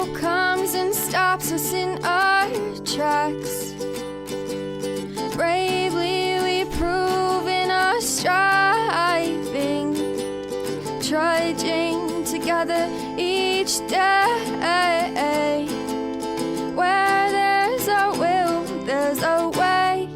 Evil comes and stops us in our tracks. Bravely we prove in our striving, trudging together each day. Where there's a will, there's a way.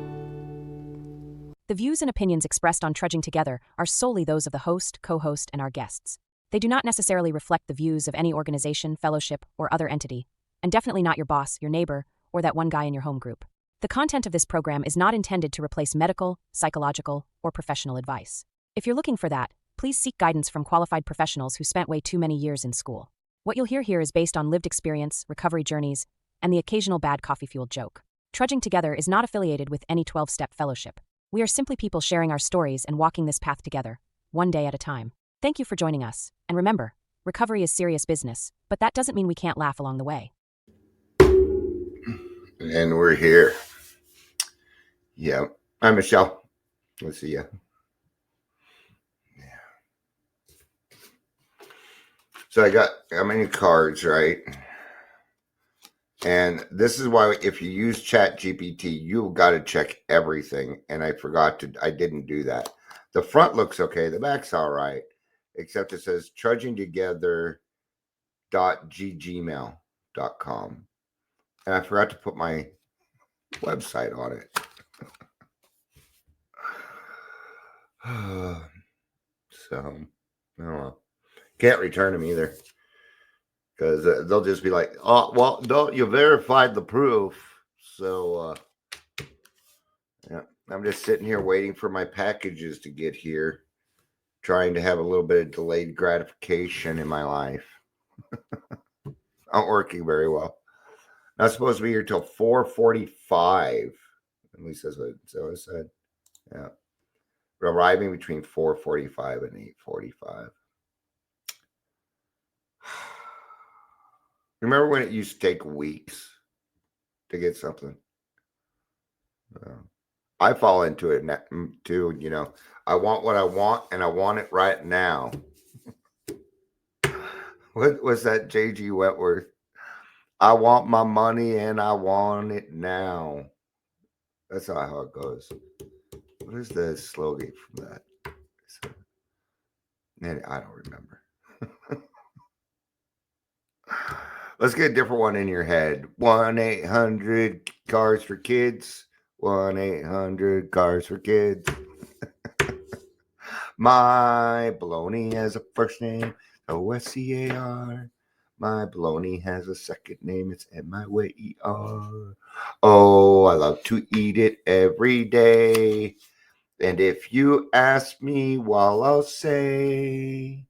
The views and opinions expressed on Trudging Together are solely those of the host, co-host, and our guests. They do not necessarily reflect the views of any organization, fellowship, or other entity, and definitely not your boss, your neighbor, or that one guy in your home group. The content of this program is not intended to replace medical, psychological, or professional advice. If you're looking for that, please seek guidance from qualified professionals who spent way too many years in school. What you'll hear here is based on lived experience, recovery journeys, and the occasional bad coffee-fueled joke. Trudging Together is not affiliated with any 12-step fellowship. We are simply people sharing our stories and walking this path together, one day at a time. Thank you for joining us, and remember, recovery is serious business, but that doesn't mean we can't laugh along the way. And we're here. Yeah. Hi, Michelle. Let's see ya. Yeah. So I got how many cards, right? And this is why if you use ChatGPT, you've got to check everything. And I didn't do that. The front looks okay. The back's all right. Except it says trudgingtogether.gmail.com. And I forgot to put my website on it. So, I don't know. Can't return them either. Because they'll just be like, oh, well, don't you verified the proof. So, yeah, I'm just sitting here waiting for my packages to get here. Trying to have a little bit of delayed gratification in my life. Not working very well. Not supposed to be here till 4:45. At least that's what I said. Yeah. We're arriving between 4:45 and 8:45. Remember when it used to take weeks to get something? I fall into it too, you know. I want what I want, and I want it right now. What was that, J.G. Wentworth? I want my money, and I want it now. That's not how it goes. What is the slogan from that? Man, I don't remember. Let's get a different one in your head. 1-800-CARS for kids. 1-800-CARS for kids. My baloney has a first name, O-S-C-A-R. My baloney has a second name, it's M-I-W-E-R. Oh, I love to eat it every day. And if you ask me, well, I'll say...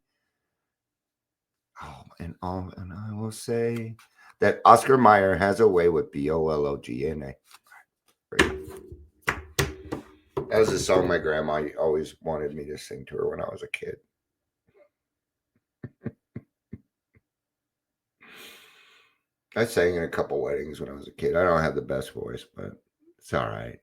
And I will say that Oscar Mayer has a way with B-O-L-O-G-N-A. That was a song my grandma always wanted me to sing to her when I was a kid. I sang in a couple weddings when I was a kid. I don't have the best voice, but it's all right.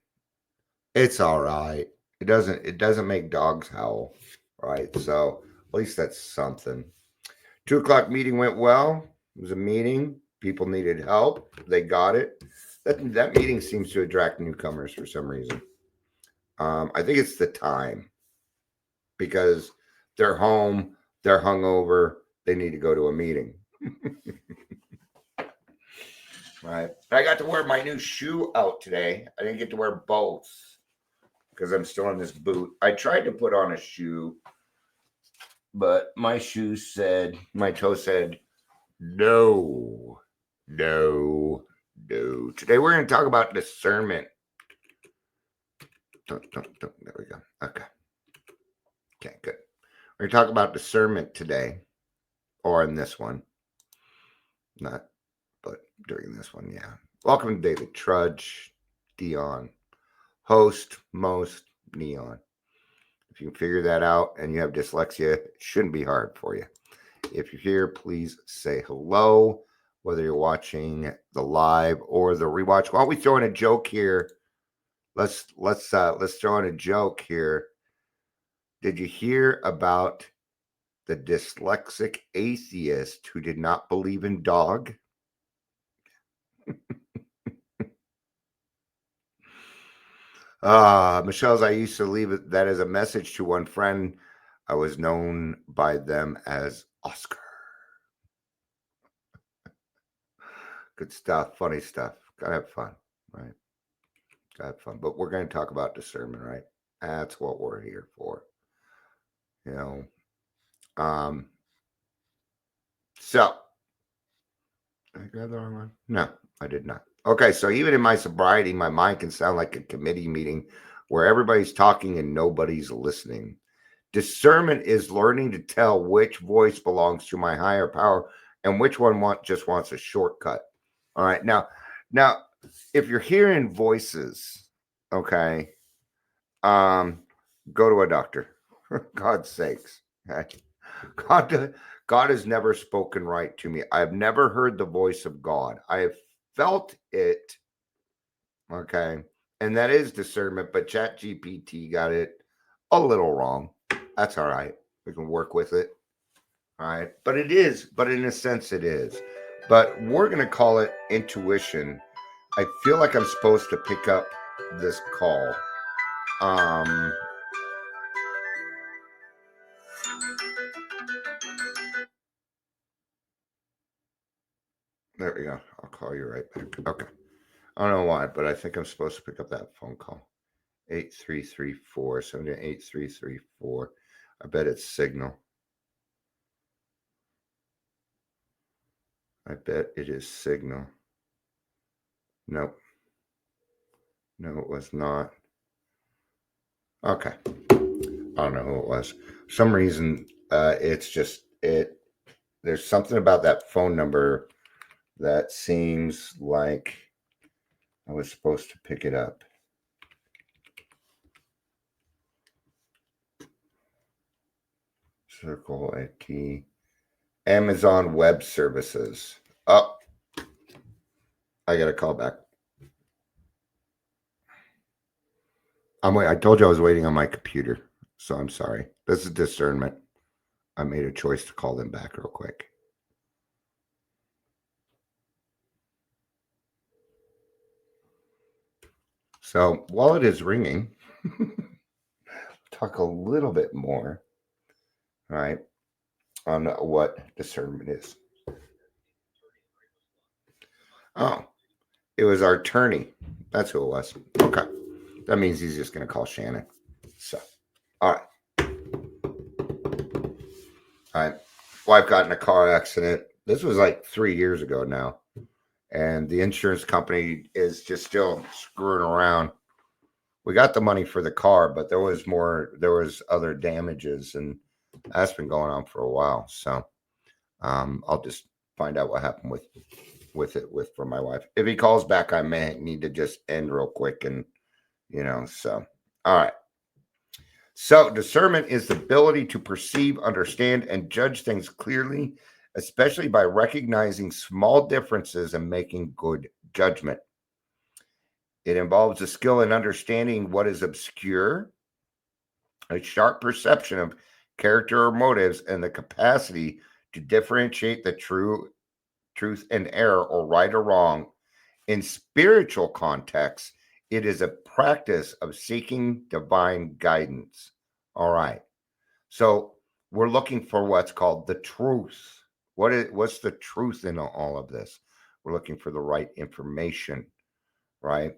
It's all right. It doesn't make dogs howl, right? So at least that's something. 2:00 meeting went well. It was a meeting. People needed help. They got it. That meeting seems to attract newcomers for some reason. I think it's the time because they're home, they're hungover, they need to go to a meeting. Right. I got to wear my new shoe out today. I didn't get to wear both because I'm still in this boot. I tried to put on a shoe, but my toe said, no. Today we're going to talk about discernment. Don't. There we go. Okay, good. We're going to talk about discernment today, or in this one. Not, but during this one, yeah. Welcome to Daily Trudge, Dion. Host, most, Neon. If you can figure that out and you have dyslexia, it shouldn't be hard for you. If you're here, please say hello, whether you're watching the live or the rewatch. Why don't we throw in a joke here? Let's throw in a joke here. Did you hear about the dyslexic atheist who did not believe in dog? Michelle's, I used to leave that as a message to one friend. I was known by them as Oscar. Good stuff, funny stuff. Gotta have fun, right? Gotta have fun. But we're going to talk about discernment, right? That's what we're here for. You know. So did I grab the wrong one? No, I did not. Okay, so even in my sobriety, my mind can sound like a committee meeting where everybody's talking and nobody's listening. Discernment is learning to tell which voice belongs to my higher power and which one just wants a shortcut. All right. Now, if you're hearing voices, okay, go to a doctor. For God's sakes. Okay? God has never spoken right to me. I've never heard the voice of God. I have felt it. Okay. And that is discernment, but ChatGPT got it a little wrong. That's all right. We can work with it. All right. But in a sense, it is. But we're going to call it intuition. I feel like I'm supposed to pick up this call. There we go. I'll call you right back. Okay. I don't know why, but I think I'm supposed to pick up that phone call. 8334 8334. I bet it's Signal. I bet it is Signal. Nope. No, it was not. Okay. I don't know who it was. For some reason, it's just it. There's something about that phone number that seems like I was supposed to pick it up. Circle IT. Amazon Web Services. Oh, I got a call back. I told you I was waiting on my computer, so I'm sorry. This is discernment. I made a choice to call them back real quick. So while it is ringing, talk a little bit more, right, on what discernment is. Oh, it was our attorney. That's who it was. Okay. That means he's just going to call Shannon. So, all right. All right. Wife got in a car accident. This was like 3 years ago now. And the insurance company is just still screwing around. We got the money for the car, but there was other damages, and that's been going on for a while. So I'll just find out what happened with for my wife. If he calls back, I may need to just end real quick, and so all right. So discernment is the ability to perceive, understand, and judge things clearly, especially by recognizing small differences and making good judgment. It involves a skill in understanding what is obscure, a sharp perception of character or motives, and the capacity to differentiate the truth and error, or right or wrong. In spiritual contexts, it is a practice of seeking divine guidance. All right. So we're looking for what's called the truth. What's the truth in all of this? We're looking for the right information, right?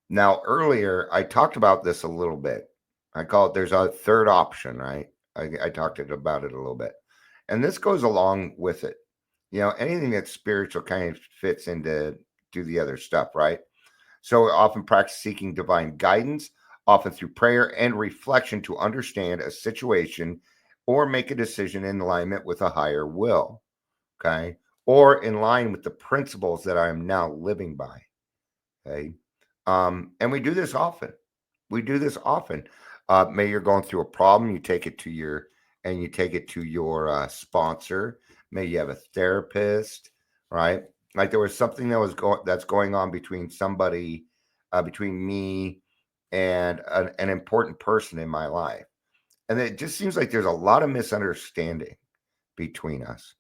Now, earlier, I talked about this a little bit. I call it, there's a third option, right? I talked about it a little bit. And this goes along with it. Anything that's spiritual kind of fits into the other stuff, right? So we often practice seeking divine guidance, often through prayer and reflection to understand a situation or make a decision in alignment with a higher will, okay? Or in line with the principles that I am now living by, okay? And we do this often. Maybe you're going through a problem, you take it to your sponsor. Maybe you have a therapist, right? Like there was something that's going on between somebody, between me and an important person in my life, and it just seems like there's a lot of misunderstanding between us.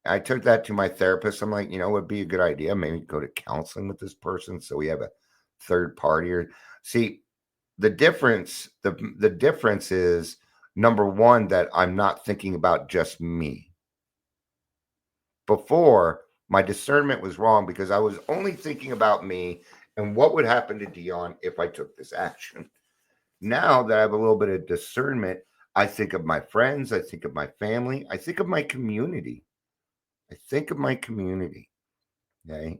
I took that to my therapist. I'm like, it would be a good idea. Maybe go to counseling with this person so we have a third party. Or see, the difference is, number one, that I'm not thinking about just me. Before, my discernment was wrong because I was only thinking about me and what would happen to Dion if I took this action. Now that I have a little bit of discernment, I think of my friends, I think of my family, I think of my community. Okay.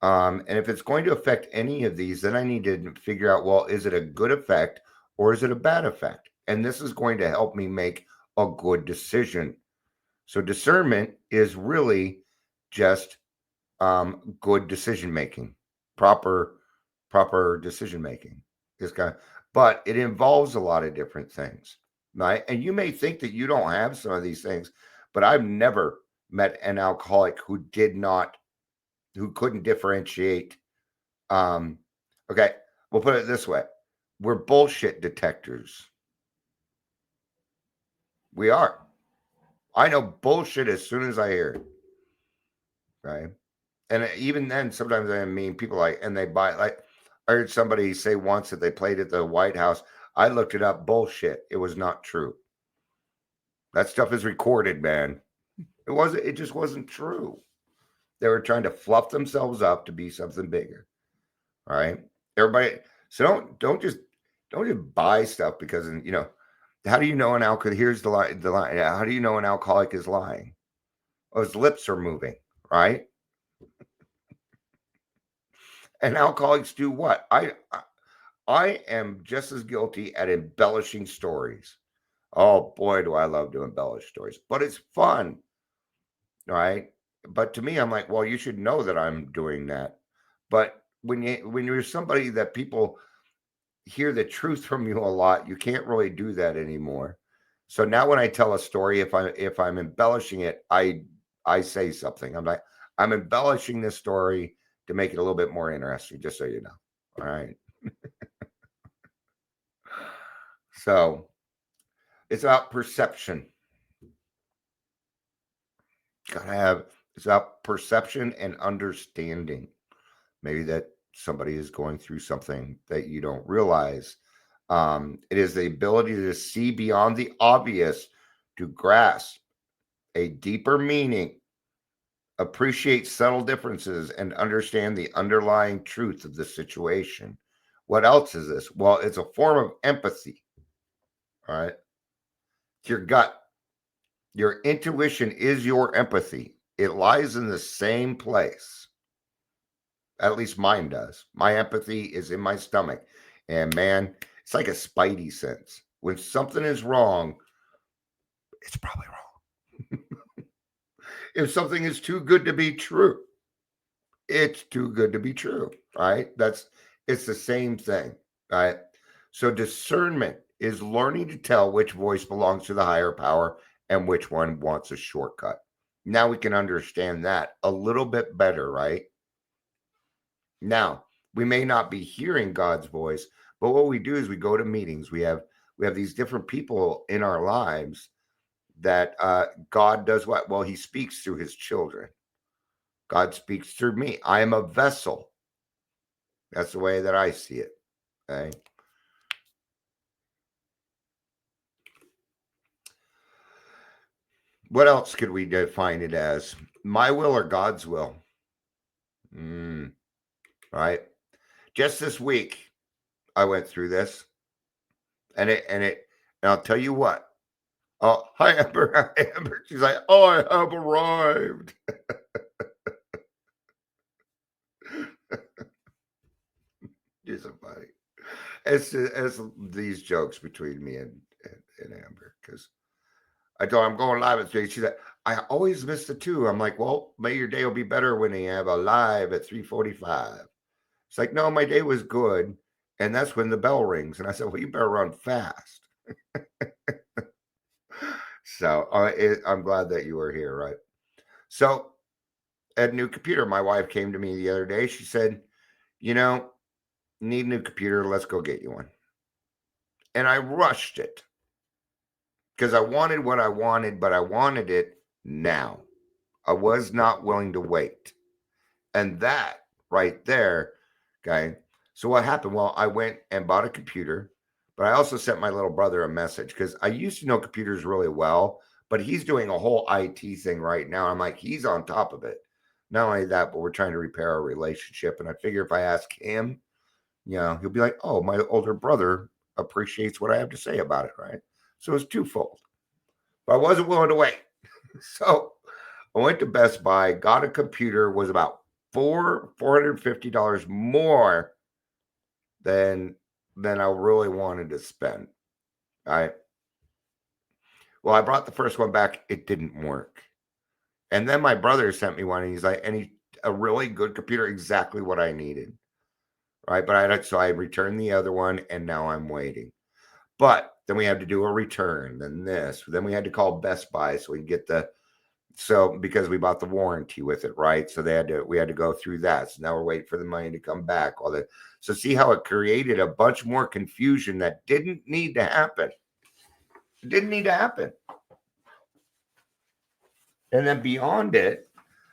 And if it's going to affect any of these, then I need to figure out, well, is it a good effect or is it a bad effect? And this is going to help me make a good decision. So discernment is really just good decision making, proper decision making. But it involves a lot of different things, right? And you may think that you don't have some of these things, but I've never met an alcoholic who couldn't differentiate. Okay, we'll put it this way: we're bullshit detectors. We are. I know bullshit as soon as I hear it. Right. And even then, sometimes I mean, people and they buy, I heard somebody say once that they played at the White House. I looked it up. Bullshit. It was not true. That stuff is recorded, man. It just wasn't true. They were trying to fluff themselves up to be something bigger. All right. Everybody. So don't just buy stuff because, how do you know an alcoholic? Here's the line. How do you know an alcoholic is lying? Oh, his lips are moving, right? And alcoholics do what? I am just as guilty at embellishing stories. Oh boy, do I love to embellish stories, but it's fun, right? But to me, I'm like, well, you should know that I'm doing that. But when you're somebody that people hear the truth from you a lot, you can't really do that anymore. So now when I tell a story, if I'm embellishing it, I say something. I'm embellishing this story to make it a little bit more interesting, just so you know. All right. So it's about perception. It's about perception and understanding. Maybe that somebody is going through something that you don't realize. It is the ability to see beyond the obvious, to grasp a deeper meaning, appreciate subtle differences, and understand the underlying truth of the situation. What else is this? Well, it's a form of empathy. All right. It's your gut. Your intuition is your empathy. It lies in the same place. At least mine does. My empathy is in my stomach. And man, it's like a spidey sense. When something is wrong, it's probably wrong. If something is too good to be true, it's too good to be true, right? It's the same thing, right? So discernment is learning to tell which voice belongs to the higher power and which one wants a shortcut. Now we can understand that a little bit better, right? Now, we may not be hearing God's voice, but what we do is we go to meetings. We have these different people in our lives that God does what? Well, he speaks through his children. God speaks through me. I am a vessel. That's the way that I see it. Okay. What else could we define it as? My will or God's will? Right. Just this week, I went through this, and I'll tell you what. Oh, hi, Amber. Amber. She's like, oh, I have arrived. You're so funny. It's these jokes between me and Amber, because I told her I'm going live at 3. She's like, I always miss the 2. I'm like, well, maybe your day will be better when you have a live at 3:45. It's like, no, my day was good. And that's when the bell rings. And I said, well, you better run fast. So I'm glad that you were here, right? So at New Computer, my wife came to me the other day. She said, need a new computer. Let's go get you one. And I rushed it because I wanted what I wanted, but I wanted it now. I was not willing to wait. And that right there, okay. So what happened? Well, I went and bought a computer, but I also sent my little brother a message because I used to know computers really well, but he's doing a whole IT thing right now. I'm like, he's on top of it. Not only that, but we're trying to repair our relationship. And I figure if I ask him, he'll be like, oh, my older brother appreciates what I have to say about it, right? So it's twofold. But I wasn't willing to wait. So I went to Best Buy, got a computer, was about $450 more than I really wanted to spend. All right. Well, I brought the first one back. It didn't work. And then my brother sent me one, and he's like, a really good computer, exactly what I needed. Right. But so I returned the other one, and now I'm waiting. But then we had to do a return, then we had to call Best Buy so we can get because we bought the warranty with it, right? So we had to go through that. So now we're waiting for the money to come back. So see how it created a bunch more confusion that didn't need to happen. It didn't need to happen. And then beyond it,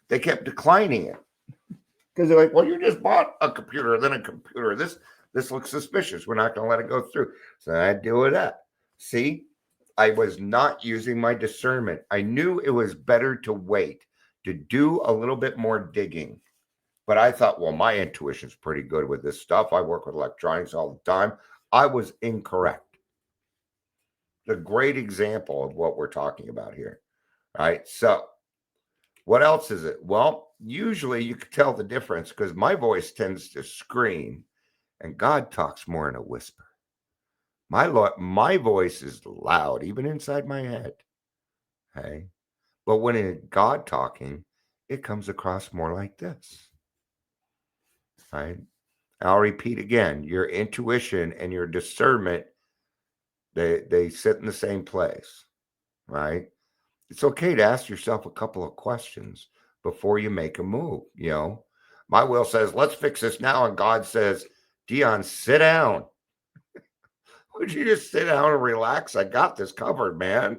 they kept declining it. Because they're like, well, you just bought a computer, then a computer. This looks suspicious. We're not going to let it go through. So I had to deal with that. See, I was not using my discernment. I knew it was better to wait, to do a little bit more digging. But I thought, well, my intuition's pretty good with this stuff. I work with electronics all the time. I was incorrect. It's a great example of what we're talking about here. All right. So what else is it? Well, usually you can tell the difference because my voice tends to scream and God talks more in a whisper. My voice is loud, even inside my head. Okay. But when it's God talking, it comes across more like this. Right. I'll repeat again, your intuition and your discernment, they sit in the same place. Right. It's okay to ask yourself a couple of questions before you make a move. My will says, let's fix this now. And God says, Dion, sit down. Would you just sit down and relax? I got this covered, man.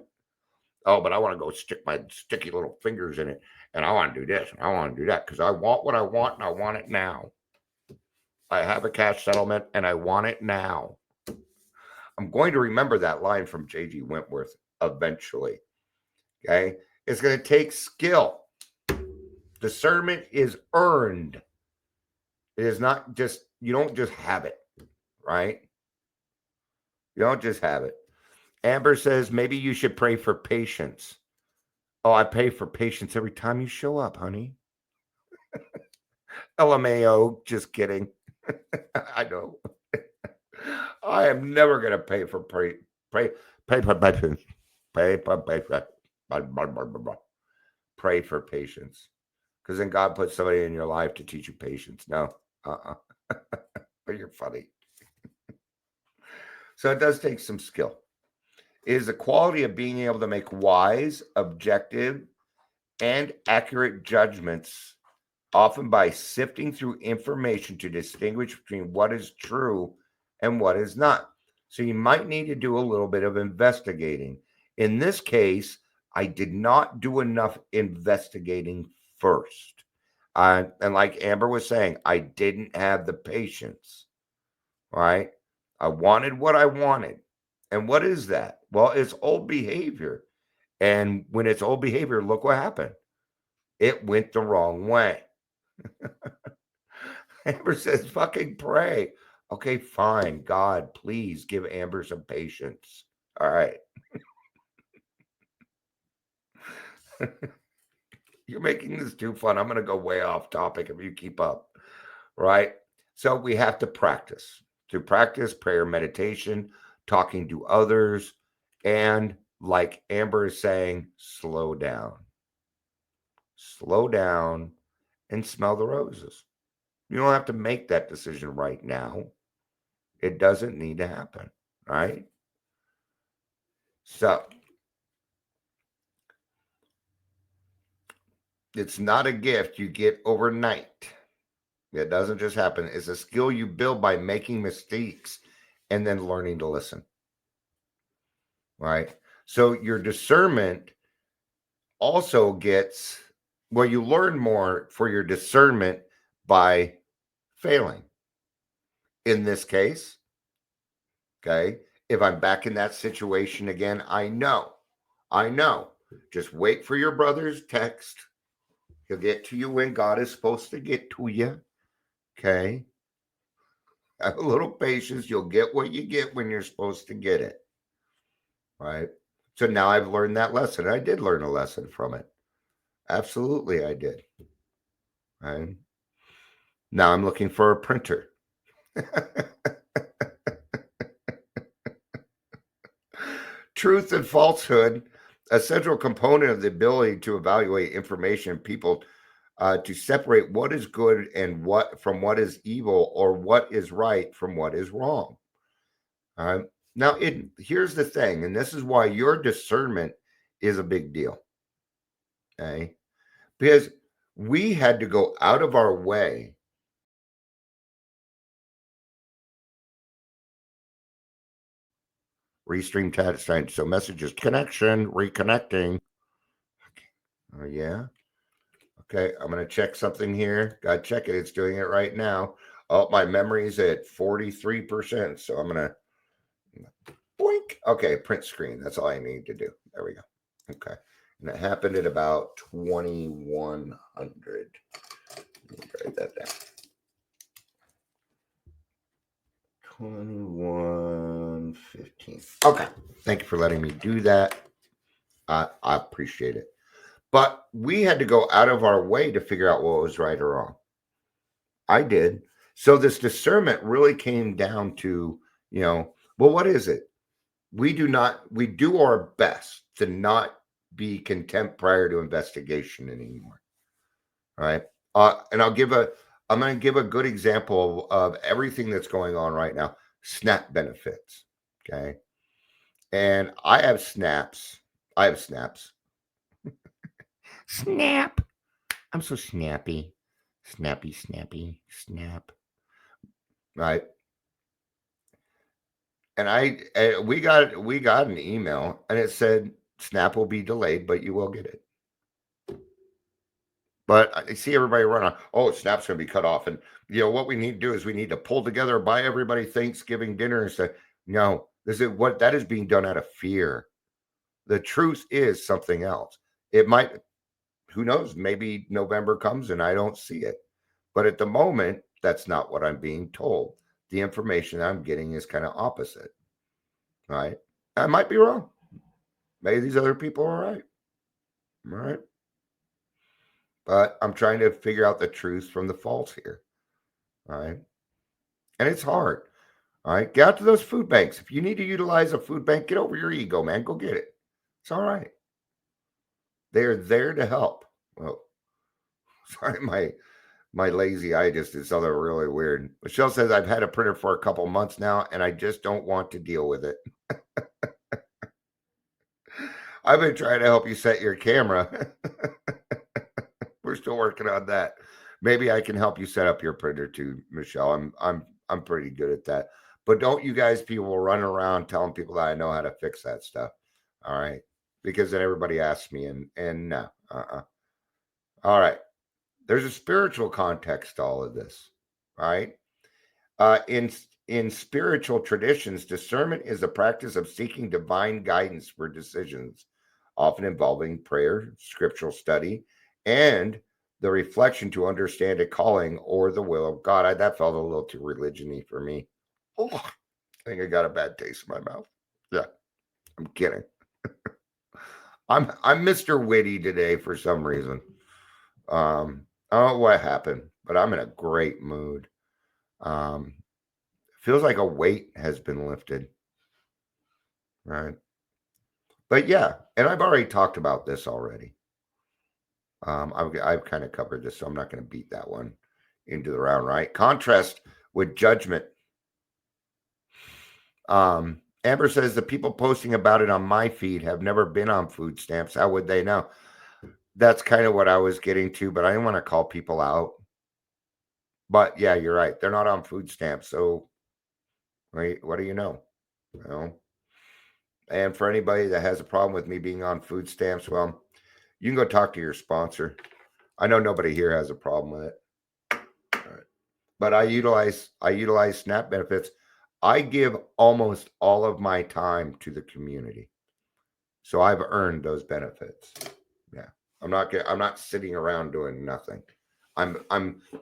Oh, but I want to go stick my sticky little fingers in it. And I want to do this and I want to do that because I want what I want and I want it now. I have a cash settlement and I want it now. I'm going to remember that line from J.G. Wentworth eventually. Okay. It's going to take skill. Discernment is earned. It is not just, you don't just have it, right? You don't just have it. Amber says, maybe you should pray for patience. Oh, I pray for patience every time you show up, honey. LMAO, just kidding. I know. I am never going to pray for patience. Because then God puts somebody in your life to teach you patience. No. But you're funny. So it does take some skill. It is the quality of being able to make wise, objective, and accurate judgments, often by sifting through information to distinguish between what is true and what is not. So you might need to do a little bit of investigating. In this case, I did not do enough investigating first. And like Amber was saying, I didn't have the patience, right? I wanted what I wanted. And what is that? Well, it's old behavior. And when it's old behavior, look what happened. It went the wrong way. Amber says, fucking pray. Okay, fine. God, please give Amber some patience. All right. You're making this too fun. I'm going to go way off topic if you keep up. Right? So we have to practice. To practice prayer, meditation, talking to others, and like Amber is saying, slow down. Slow down and smell the roses. You don't have to make that decision right now. It doesn't need to happen, right? So it's not a gift you get overnight. It doesn't just happen. It's a skill you build by making mistakes and then learning to listen, right? So your discernment also gets Well, you learn more for your discernment by failing. In this case, okay, if I'm back in that situation again, I know. Just wait for your brother's text. He'll get to you when God is supposed to get to you. Okay. Have a little patience. You'll get what you get when you're supposed to get it. Right. So now I've learned that lesson. I did learn a lesson from it. Absolutely, I did. Right. Now I'm looking for a printer. Truth and falsehood, a central component of the ability to evaluate information, people to separate what is good and what from what is evil, or what is right from what is wrong. All right. Now, here's the thing, and this is why your discernment is a big deal. Okay, because we had to go out of our way. Restream text, so messages, connection, reconnecting. Oh yeah. Okay, I'm gonna check something here. Gotta check it. It's doing it right now. Oh, my memory's at 43%. So I'm gonna boink. Okay, print screen. That's all I need to do. There we go. Okay. And it happened at about 2100. Let me write that down. 2115. Okay. Thank you for letting me do that. I appreciate it. But we had to go out of our way to figure out what was right or wrong. I did. So this discernment really came down to, well, what is it? We do our best to not be contempt prior to investigation anymore. All right. And I'm going to give a good example of everything that's going on right now. SNAP benefits. Okay. And I have snaps. Snap. I'm so snappy. Snappy, snap. Right. And we got an email, and it said SNAP will be delayed, but you will get it. But I see everybody run on, oh, SNAP's going to be cut off. And, what we need to do is we need to pull together, buy everybody Thanksgiving dinner and say, no, that is being done out of fear. The truth is something else. It might, who knows, maybe November comes and I don't see it. But at the moment, that's not what I'm being told. The information I'm getting is kind of opposite. Right? I might be wrong. Maybe these other people are right. All right. But I'm trying to figure out the truth from the false here. All right. And it's hard. All right. Get out to those food banks. If you need to utilize a food bank, get over your ego, man. Go get it. It's all right. They're there to help. Well, sorry, my lazy eye just did something really weird. Michelle says, I've had a printer for a couple months now, and I just don't want to deal with it. I've been trying to help you set your camera. We're still working on that. Maybe I can help you set up your printer too, Michelle. I'm pretty good at that. But don't you guys people run around telling people that I know how to fix that stuff. All right. Because then everybody asks me and no. All right. There's a spiritual context to all of this. All right. In spiritual traditions, discernment is the practice of seeking divine guidance for decisions, often involving prayer, scriptural study, and the reflection to understand a calling or the will of God. That felt a little too religion-y for me. Oh, I think I got a bad taste in my mouth. Yeah, I'm kidding. I'm Mr. Witty today for some reason. I don't know what happened, but I'm in a great mood. Feels like a weight has been lifted. Right. But yeah, and I've already talked about this already. I've kind of covered this, so I'm not going to beat that one into the round, right? Contrast with judgment. Amber says the people posting about it on my feed have never been on food stamps. How would they know? That's kind of what I was getting to, but I didn't want to call people out. But yeah, you're right. They're not on food stamps. So right, what do you know? Well, and for anybody that has a problem with me being on food stamps, well, you can go talk to your sponsor. I know nobody here has a problem with it. All right. But I utilize SNAP benefits. I give almost all of my time to the community. So I've earned those benefits. Yeah. I'm not sitting around doing nothing.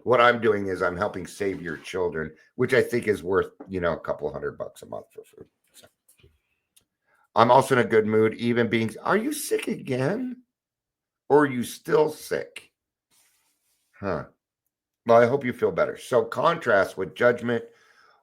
What I'm doing is I'm helping save your children, which I think is worth, a couple $100 a month for food. So. I'm also in a good mood, even being, are you sick again? Or are you still sick? Huh. Well, I hope you feel better. So contrast with judgment,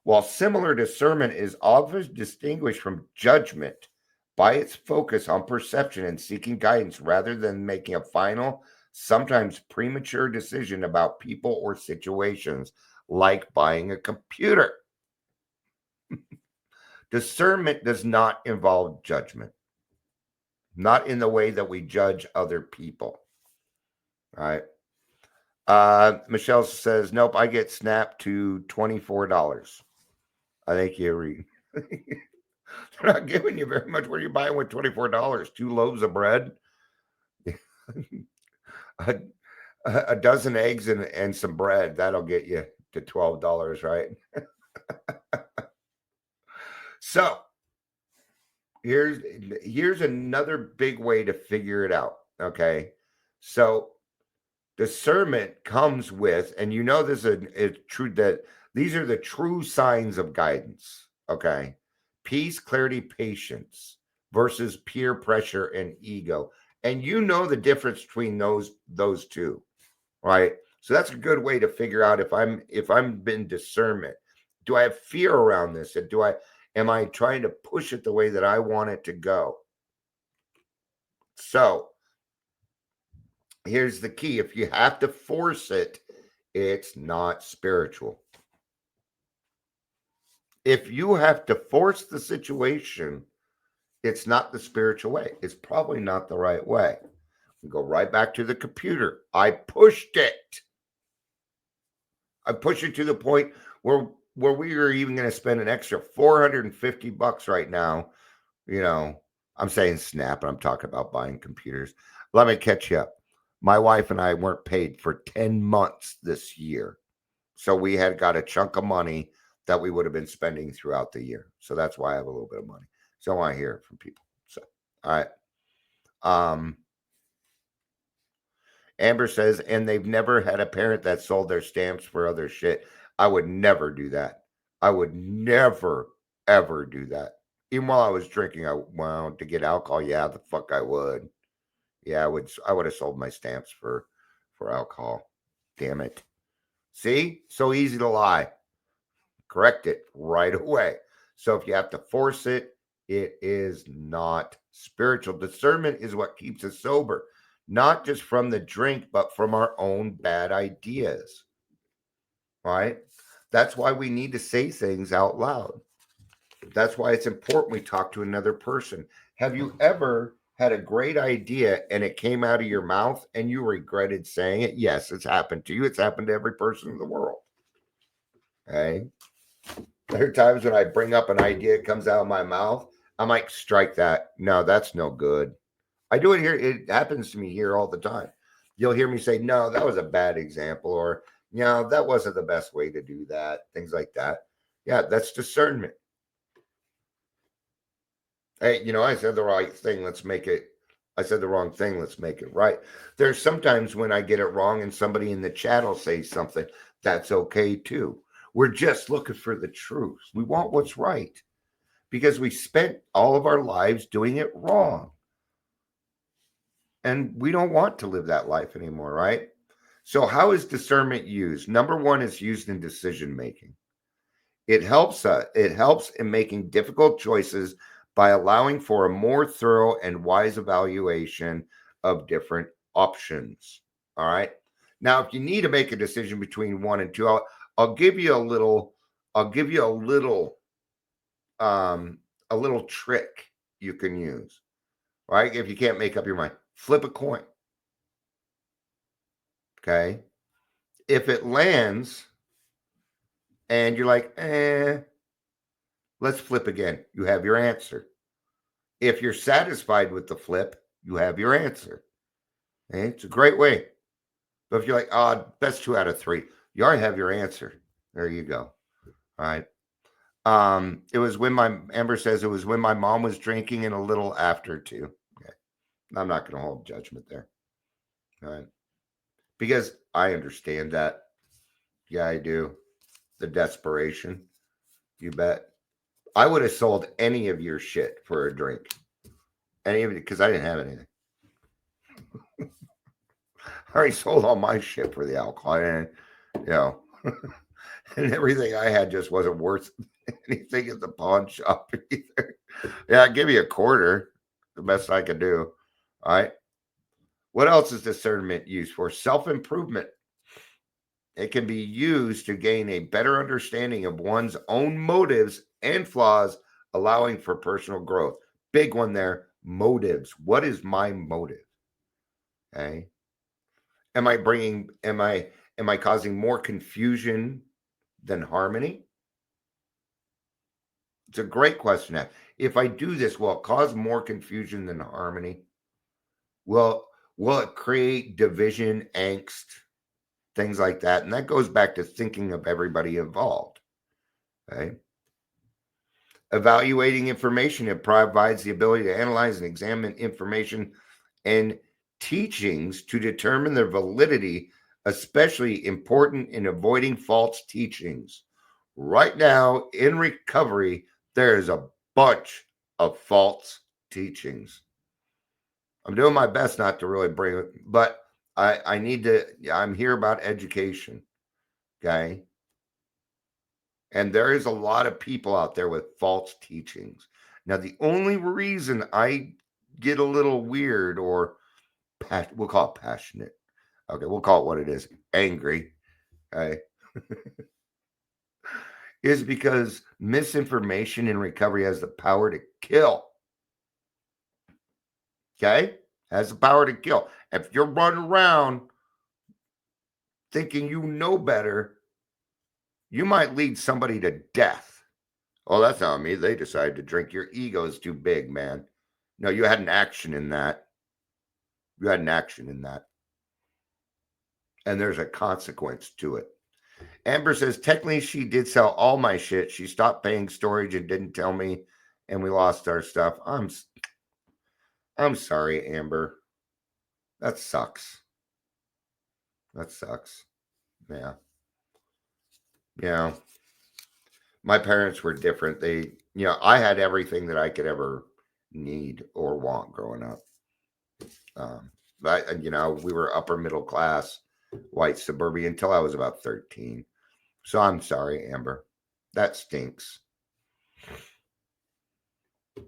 while similar, discernment is often distinguished from judgment by its focus on perception and seeking guidance rather than making a final, sometimes premature decision about people or situations, like buying a computer. Discernment does not involve judgment, not in the way that we judge other people. All right. Michelle says, nope, I get snapped to $24. I think you read. They're not giving you very much. What are you buying with $24? 2 loaves of bread, a dozen eggs, and some bread. That'll get you to $12, right? So here's another big way to figure it out. Okay, so discernment comes with, and this is true, that these are the true signs of guidance. Okay, peace, clarity, patience versus peer pressure and ego. And the difference between those two, right? So that's a good way to figure out if I'm been discernment. Do I have fear around this? And am I trying to push it the way that I want it to go? So here's the key. If you have to force it, it's not spiritual. If you have to force the situation, it's not the spiritual way. It's probably not the right way. We go right back to the computer. I pushed it. I pushed it to the point where we are even going to spend an extra $450 right now. I'm saying snap, and I'm talking about buying computers. Let me catch you up. My wife and I weren't paid for 10 months this year. So we had got a chunk of money that we would have been spending throughout the year. So that's why I have a little bit of money. So I want to hear it from people. So, all right. Amber says, and they've never had a parent that sold their stamps for other shit. I would never do that. I would never, ever do that. Even while I was drinking, to get alcohol, yeah, the fuck I would. Yeah, I would have sold my stamps for alcohol. Damn it. See? So easy to lie. Correct it right away. So if you have to force it, it is not spiritual. Discernment is what keeps us sober, not just from the drink, but from our own bad ideas. Right? That's why we need to say things out loud. That's why it's important we talk to another person. Have you ever had a great idea and it came out of your mouth and you regretted saying it? Yes, it's happened to you. It's happened to every person in the world. Okay. There are times when I bring up an idea, it comes out of my mouth. I'm like, strike that. No, that's no good. I do it here. It happens to me here all the time. You'll hear me say, no, that was a bad example, or, that wasn't the best way to do that. Things like that. Yeah, that's discernment. Hey, I said the right thing. I said the wrong thing. Let's make it right. There's sometimes when I get it wrong and somebody in the chat will say something. That's okay too. We're just looking for the truth. We want what's right because we spent all of our lives doing it wrong. And we don't want to live that life anymore, right? So how is discernment used? Number one, it's used in decision making. It helps in making difficult choices by allowing for a more thorough and wise evaluation of different options. All right. Now, if you need to make a decision between 1 and 2, I'll give you a little trick you can use. Right? If you can't make up your mind, flip a coin. Okay. If it lands and you're like, let's flip again. You have your answer. If you're satisfied with the flip, you have your answer. Okay? It's a great way But if you're like, oh, best 2 out of 3, you already have your answer. There you go. All right. It was when Amber says it was when my mom was drinking and a little after too. Okay. I'm not going to hold judgment there. All right. Because I understand that. Yeah, I do. The desperation. You bet. I would have sold any of your shit for a drink. Any of it, because I didn't have anything. I already sold all my shit for the alcohol. And, and everything I had just wasn't worth anything at the pawn shop either. Yeah, give me a quarter. The best I could do. All right. What else is discernment used for? Self-improvement. It can be used to gain a better understanding of one's own motives and flaws, allowing for personal growth. Big one there. Motives. What is my motive? Okay. Am I causing more confusion than harmony? It's a great question. If I do this, will it cause more confusion than harmony? Will it create division, angst, things like that? And that goes back to thinking of everybody involved. Okay. Evaluating information, it provides the ability to analyze and examine information and teachings to determine their validity, especially important in avoiding false teachings. Right now in recovery, there's a bunch of false teachings. I'm doing my best not to really bring it, but I need to, I'm here about education. Okay. And there is a lot of people out there with false teachings. Now, the only reason I get a little weird or we'll call it passionate. Okay, we'll call it what it is. Angry. Okay. Is because misinformation in recovery has the power to kill. Okay? Has the power to kill. If you're running around thinking you know better, you might lead somebody to death. Oh, that's not me. They decided to drink. Your ego is too big, man. No, you had an action in that. You had an action in that. And there's a consequence to it. Amber says, technically, she did sell all my shit. She stopped paying storage and didn't tell me, and we lost our stuff. I'm sorry, Amber. That sucks. That sucks. Yeah. Yeah. My parents were different. I had everything that I could ever need or want growing up. But we were upper middle class, white suburban until I was about 13. So I'm sorry, Amber. That stinks. It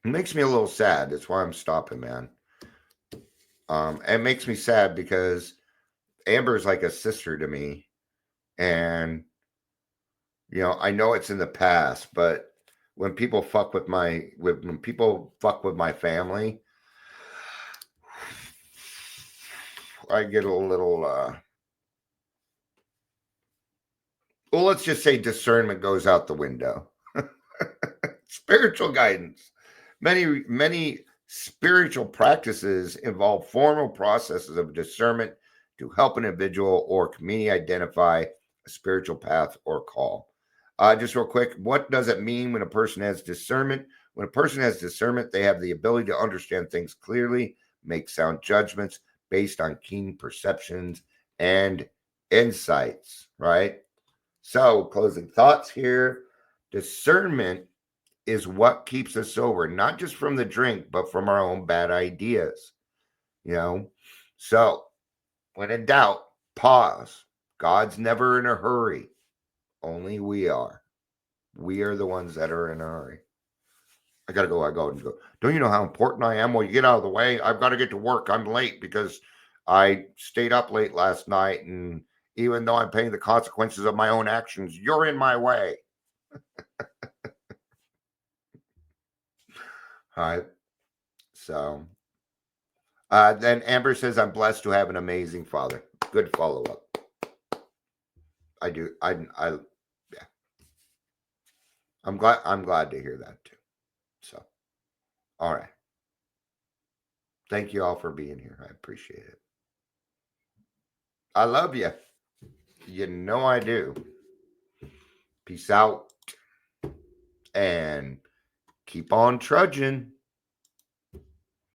makes me a little sad. That's why I'm stopping, man. It makes me sad because Amber is like a sister to me. And, I know it's in the past, but when people fuck with my family, I get a little, well, let's just say discernment goes out the window. Spiritual guidance. Many spiritual practices involve formal processes of discernment to help an individual or community identify a spiritual path or call. Just real quick, what does it mean when a person has discernment? When a person has discernment, they have the ability to understand things clearly, make sound judgments based on keen perceptions and insights, right? So, closing thoughts here. Discernment is what keeps us sober, not just from the drink, but from our own bad ideas. So when in doubt, pause. God's never in a hurry. Only we are. We are the ones that are in a hurry. I gotta go. Don't you know how important I am? Well, you get out of the way. I've got to get to work. I'm late because I stayed up late last night. And even though I'm paying the consequences of my own actions, you're in my way. All right. So then Amber says, I'm blessed to have an amazing father. Good follow-up. I do. Yeah. I'm glad to hear that too. So, all right. Thank you all for being here. I appreciate it. I love you. You know I do. Peace out. And keep on trudging.